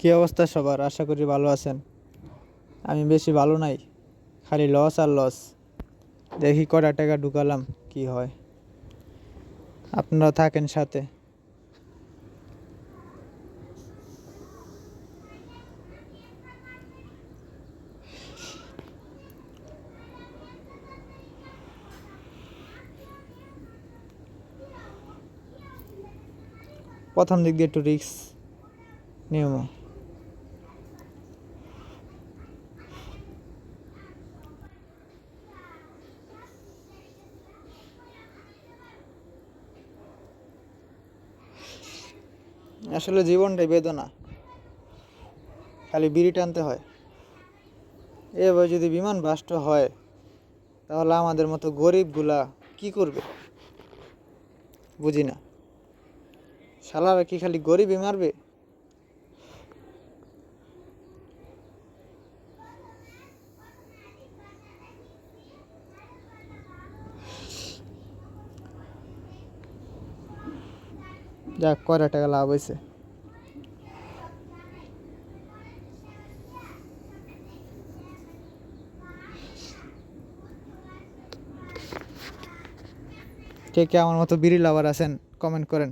কি অবস্থা সবার? আশা করি ভালো আছেন। আমি বেশি ভালো নাই, খালি লস আর লস। দেখি কটা টাকা ঢুকালাম, কি হয়। আপনারা থাকেন সাথে। প্রথম দিক দিয়ে একটু রিস্ক নিয়ম। আসলে জীবনটাই বেদনা, খালি বিড়ি টানতে হয়। এবার যদি বিমান বাস্ট হয়, তাহলে আমাদের মতো গরিবগুলা কি করবে বুঝি না। শালারা কি খালি গরিবই মারবে? যাক, কয়টা টাকা লাভ হয়েছে। কে কে আমার মতো বিড়ি লাভার আছেন কমেন্ট করেন।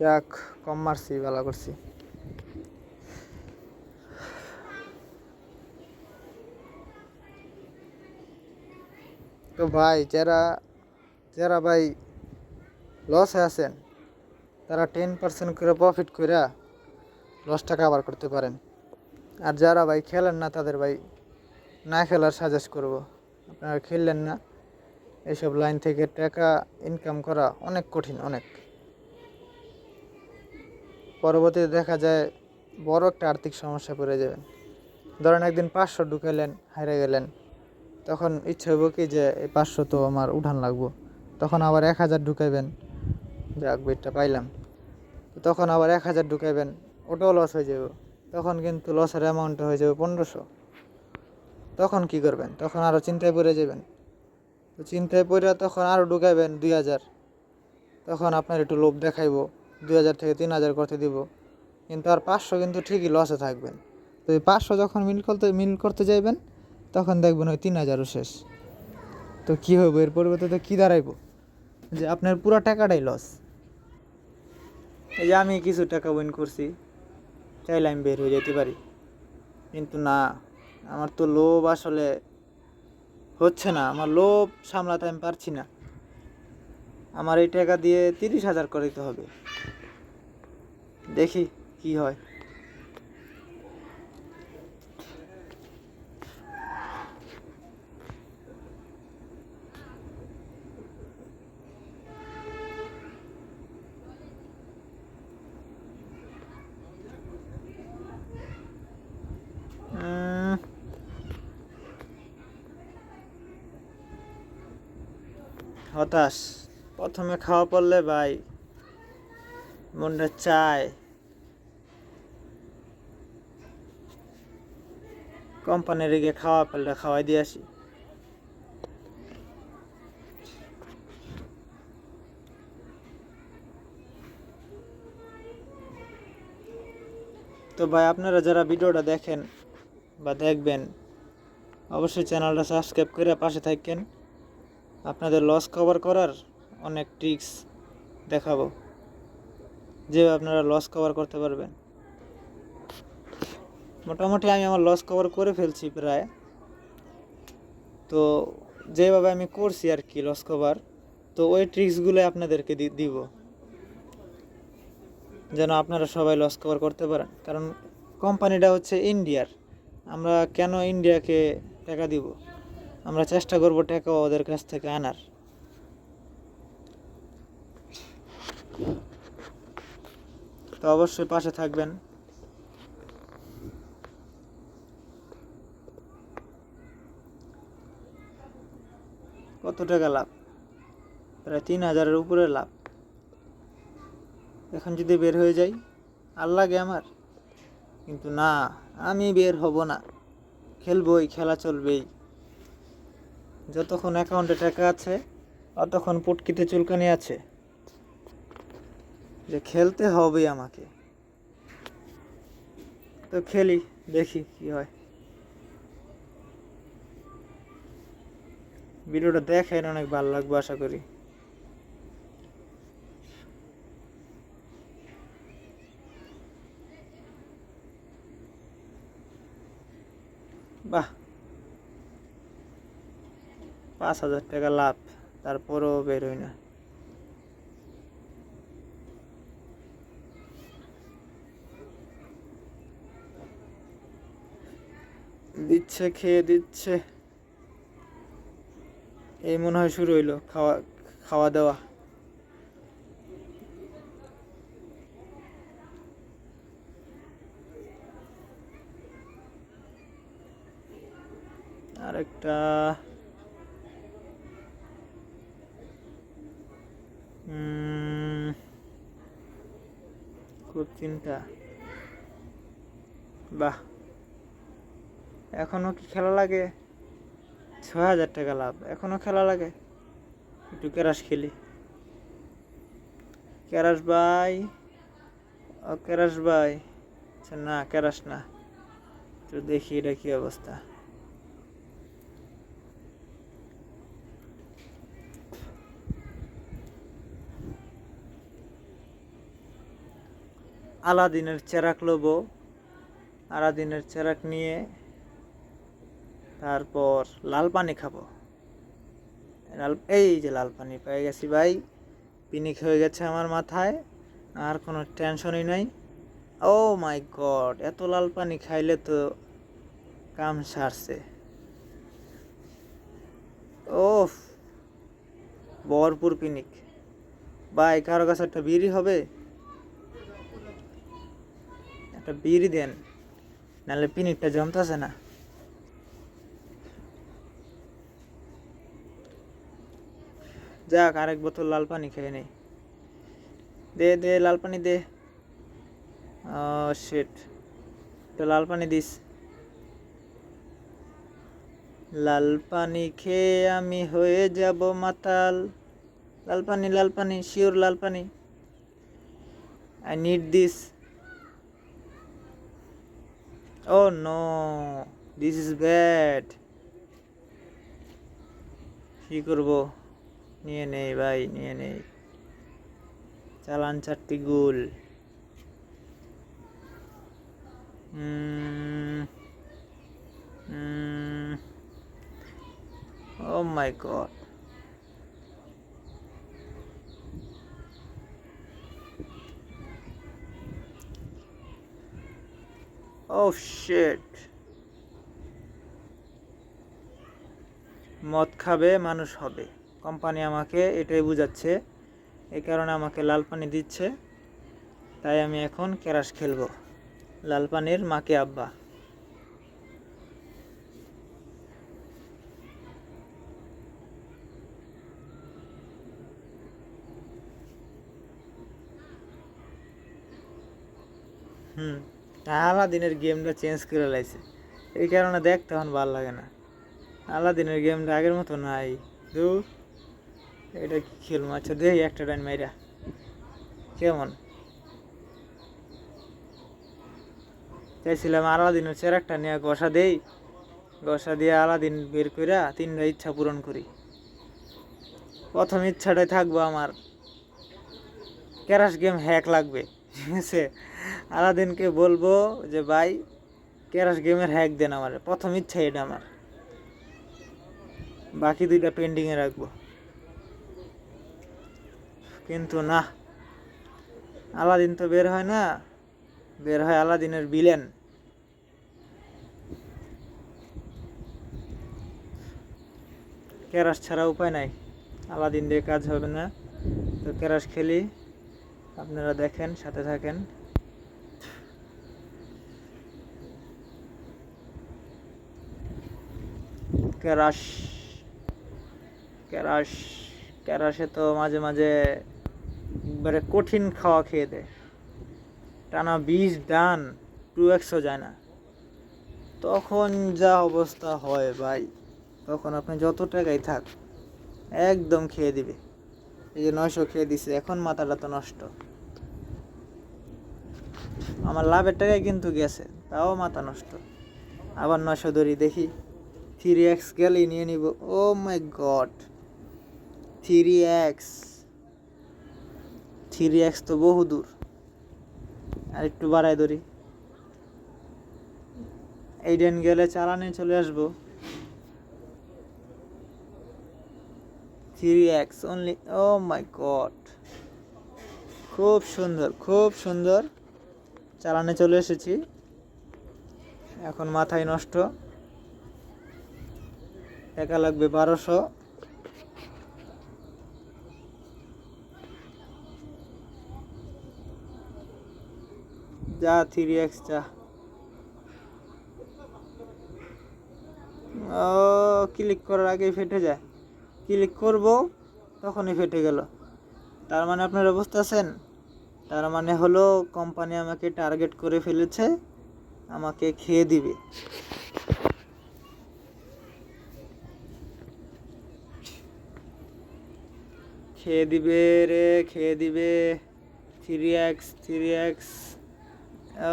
যাক, কম মারছি, ভালো করছি। তো ভাই, যারা যারা ভাই লসে আছেন, তারা 10% করে প্রফিট করে লসটা কাভার করতে পারেন। আর যারা ভাই খেলেন না, তাদের ভাই না খেলার সাজেস্ট করব। আপনারা খেললেন না, এইসব লাইন থেকে টাকা ইনকাম করা অনেক কঠিন, অনেক। পরবর্তীতে দেখা যায় বড় একটা আর্থিক সমস্যা পড়ে যাবেন। ধরেন একদিন 500 ঢুকাইলেন, হারিয়ে গেলেন, তখন ইচ্ছে হইব কি যে এই 500 তো আমার উঠান লাগবো। তখন আবার 1000 ঢুকাইবেন, যাক বেটটা পাইলাম। তখন আবার 1000 ঢুকাইবেন, ওটাও লস হয়ে যাবে। তখন কিন্তু লসের অ্যামাউন্টটা হয়ে যাবে 1500। তখন কি করবেন? তখন আরও চিন্তায় পড়ে যাবেন। তো চিন্তায় পড়ে তখন আরও ঢুকাইবেন 2000। তখন আপনার একটু লোভ দেখাইব, 2000 থেকে 3000 করতে দিব। কিন্তু আর 500 কিন্তু ঠিকই লসে থাকবেন। তো এই 500 যখন মিল করতে যাইবেন, তখন দেখবেন ওই 3000ও শেষ। তো কী হইব? এর পরিবর্তে কী দাঁড়াইব? যে আপনার পুরো টাকাটাই লস। এই যে আমি কিছু টাকা উইন করছি, চাইলে আমি বের হয়ে যেতে পারি, কিন্তু না, আমার তো লোভ আসলে হচ্ছে না। আমার লোভ সামলাতে আমি পারছি না। আমার এই টাকা দিয়ে 30,000 করে দিতে হবে। দেখি কি হয়। হতাশ। প্রথমে খাওয়া পড়লে ভাই মনটা চায় কোম্পানির গিয়ে খাওয়া পড়লে খাওয়াই দিয়ে আসি। তো ভাই, আপনারা যারা ভিডিওটা দেখেন বা দেখবেন, অবশ্যই চ্যানেলটা সাবস্ক্রাইব করে পাশে থাকেন। আপনাদের লস কভার করার অনেক ট্রিক্স দেখাবো, যেভাবে আপনারা লস কভার করতে পারবেন। মোটামুটি আমি আমার লস কভার করে ফেলছি প্রায়। তো যেভাবে আমি করছি আর কি লস কভার, তো ওই ট্রিক্সগুলো আপনাদেরকে দিব, যেন আপনারা সবাই লস কভার করতে পারেন। কারণ কোম্পানিটা হচ্ছে ইন্ডিয়ার, আমরা কেন ইন্ডিয়াকে টাকা দিব? আমরা চেষ্টা করব টাকা ওদের কাছ থেকে আনার। তো অবশ্যই পাশে থাকবেন। কত টাকা লাভ? প্রায় 3000-এর উপরে লাভ। এখন যদি বের হয়ে যাই, আর লাগে আমার? কিন্তু না, আমি বের হব না, খেলবই, খেলা চলবেই। যতক্ষণ অ্যাকাউন্টে টাকা আছে ততক্ষণ পুটকিতে চুলকানি আছে, যে খেলতে হবেই আমাকে। তো খেলি, দেখি কি হয়। ভিডিওটা দেখেন, অনেক ভালো লাগবে আশা করি। বাহ, 5,000 টাকা লাভ, তারপরও বেরোয় না। দিচ্ছে, খেয়ে দিচ্ছে। এই মনে হয় শুরু হইলো খাওয়া খাওয়া দাওয়া। আরেকটা খুব চিন্তা। বাহ, এখনো কি খেলা লাগে? 6,000 টাকা লাভ, এখনো খেলা লাগে। একটু ক্যারাশ খেলি। ক্যারাশ ভাই, ও ক্যারাশ ভাই। আচ্ছা না, ক্যারাশ না, তো দেখি এটা কি অবস্থা। আলাদিনের চেরাক লবো, আলাদিনের চেরাক নিয়ে তারপর লাল পানি খাবো। এই যে লাল পানি পেয়ে গেছি ভাই, পিনিক হয়ে গেছে আমার মাথায়, আর কোনো টেনশনই নাই। ও মাই গড, এত লাল পানি খাইলে তো কাম সারছে। ওফ, ভরপুর পিনিক। ভাই কারো কাছে একটা বিড়ি হবে? একটা বিড়ি দেন, নাহলে পিনিকটা জমতেছে না। যাক, আরেক বোতল লাল পানি খেয়ে নেই। দে দে লাল পানি দে। শিট, তো লাল পানি দিস। লাল পানি খেয়ে আমি হয়ে যাব মাতাল। লাল পানি, শিওর লাল পানি। I need this. Oh no, this is bad. কি করবো? নিয়ে নেই ভাই, নিয়ে নেই। চালান 4টি গোল। ও মাই গড। ও শিট। মদ খাবে মানুষ হবে, কোম্পানি আমাকে এটাই বুঝাচ্ছে। এই কারণে আমাকে লাল পানি দিচ্ছে, তাই আমি এখন ক্যারাশ খেলবো। লাল পানির মাকে আব্বা। আলাদিনের গেমটা চেঞ্জ করে লাইছে, এই কারণে দেখতে এখন ভালো লাগে না। আলাদিনের গেমটা আগের মতো নাই। দূর, এটা কি খেলবো? আচ্ছা দেখি একটা ডাইন মাইরা কেমন। চাইছিলাম আলাদিনের চেরাকটা নিয়ে ঘষা দেই, ঘষা দিয়ে আলাদিন বের কইরা 3টা ইচ্ছা পূরণ করি। প্রথম ইচ্ছাটাই থাকবো আমার, ক্যারাশ গেম হ্যাক লাগবে, ঠিক আছে? আলাদিনকে বলবো যে ভাই ক্যারাশ গেমের হ্যাক দেন আমার, প্রথম ইচ্ছা এটা আমার। বাকি 2টা পেন্ডিংয়ে রাখবো। কিন্তু না, আলাদিন তো বের হয় না, বের হয় আলাদিনের ভিলেন। ক্যারাশ ছাড়া উপায় নাই, আলাদিন দিয়ে কাজ হবে না। তো ক্যারাশ খেলি, আপনারা দেখেন, সাথে থাকেন। ক্যারাশ, ক্যারাশ, ক্যারাশে তো মাঝে মাঝে একবারে কঠিন খাওয়া খেয়ে দেয়। টানা 20 ডান 2x-ও যায় না। তখন যা অবস্থা হয় ভাই, তখন আপনি যত টাকাই থাক একদম খেয়ে দিবে। এই যে 900 খেয়ে দিছে, এখন মাথাটা তো নষ্ট। আমার লাভের টাকায় কিন্তু গেছে, তাও মাথা নষ্ট। আবার 900 ধরি, দেখি 3x গেলেই নিয়ে নিব। ও মাই গড, 3x 3x তো বহু দূর। আর একটু বাড়াই ধরি, এই ডেন গেলে চালানে চলে আসবো। 3x only. ও মাই গড, খুব সুন্দর, খুব সুন্দর। চালানে চলে এসেছি, এখন মাথায় নষ্ট। টাকা লাগবে 1200। যা 3x যা। ও, ক্লিক করার আগেই ফেটে যায়। ক্লিক করব তখনই ফেটে গেল। তার মানে আপনারা বুঝতেছেন, তার মানে হলো কোম্পানি আমাকে টার্গেট করে ফেলেছে, আমাকে খেয়ে দিবে। খেয়ে দিবে রে, খেয়ে দিবে। 3x 3x।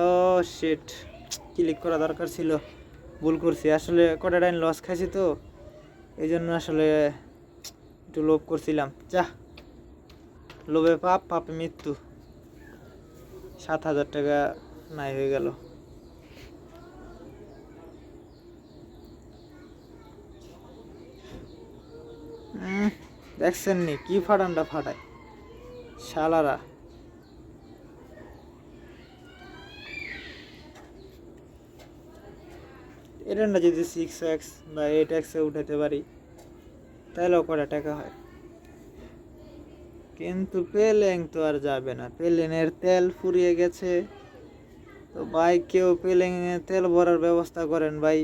ও শিট, ক্লিক করা দরকার ছিল, ভুল করছি। আসলে কটা টাইম লস খাইছি তো, এই জন্য আসলে একটু লোভ করছিলাম। যা, লোভে পাপ, পাপে মৃত্যু। 7,000 টাকা নাই হয়ে গেল। দেখছেন নি কি ফাটানটা ফাটায় শালারা। এটা না, যদি 6x বা 8x-এ উঠাতে পারি তাহলেও কটা টাকা হয়। কিন্তু প্লেন তো আর যাবে না, প্লেনের তেল ফুরিয়ে গেছে। তো ভাই, কেউ প্লেনে তেল ভরার ব্যবস্থা করেন ভাই,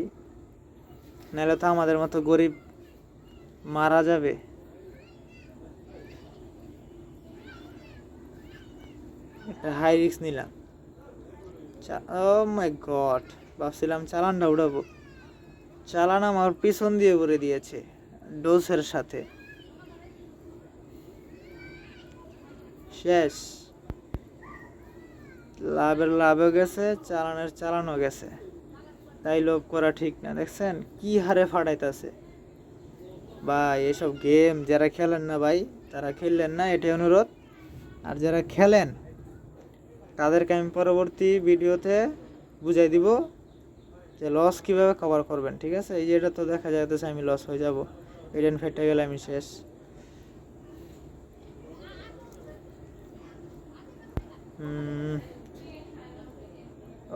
নাহলে তো আমাদের মতো গরিব মারা যাবে। একটা হাই রিস্ক নিলাম। ও মাই গড, ভাবছিলাম চালানটা উঠাবো, চালান আমার পিছন দিয়ে ভরে দিয়েছে ডোসের সাথে। শেষ, লাভের লাভও গেছে, চালানের চালানও গেছে। তাই লোভ করা ঠিক না। দেখছেন কি হারে ফাটাইতেছে ভাই। এসব গেম যারা খেলেন না ভাই, তারা খেললেন না, এটাই অনুরোধ। আর যারা খেলেন তাদেরকে আমি পরবর্তী ভিডিওতে বুঝাই দিব যে লস কীভাবে কভার করবেন, ঠিক আছে? এই যে এটা তো দেখা যাইতেছে আমি লস হয়ে যাব, এডেন ফেটে গেলে আমি শেষ।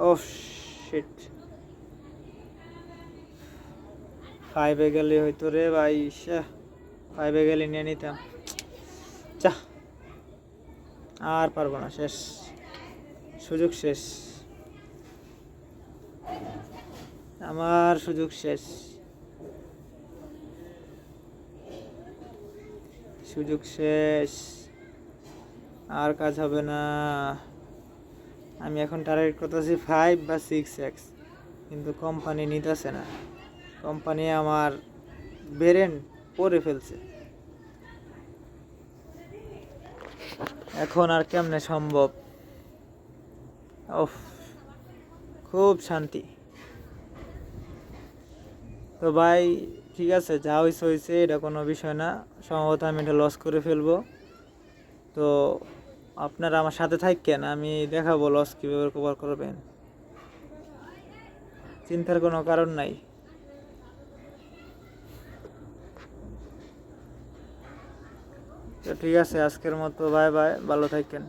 ও শিট, 5-এ গেলে হয়তো রে ভাই, 5-এ গেলে নিয়ে নিতাম। চা, আর পারবো না, শেষ, সুযোগ শেষ, আমার সুযোগ শেষ, সুযোগ শেষ, আর কাজ হবে না। আমি এখন টার্গেট করতেছি 5 বা 6x, কিন্তু কোম্পানি নিতেছে না। কোম্পানি আমার ব্রেন পরে ফেলছে। এখন আর কেমনে সম্ভব? ওফ, খুব শান্তি। তো ভাই ঠিক আছে, যা হয়েছে হয়েছে, এটা কোনো বিষয় না। সম্ভবত আমি এটা লস করে ফেলবো। তো আপনারা আমার সাথে থাকেন, আমি দেখাবো লস কীভাবে কভার করবেন, চিন্তার কোনো কারণ নাই। তো ঠিক আছে, আজকের মতো বাই বাই, ভালো থাকেন।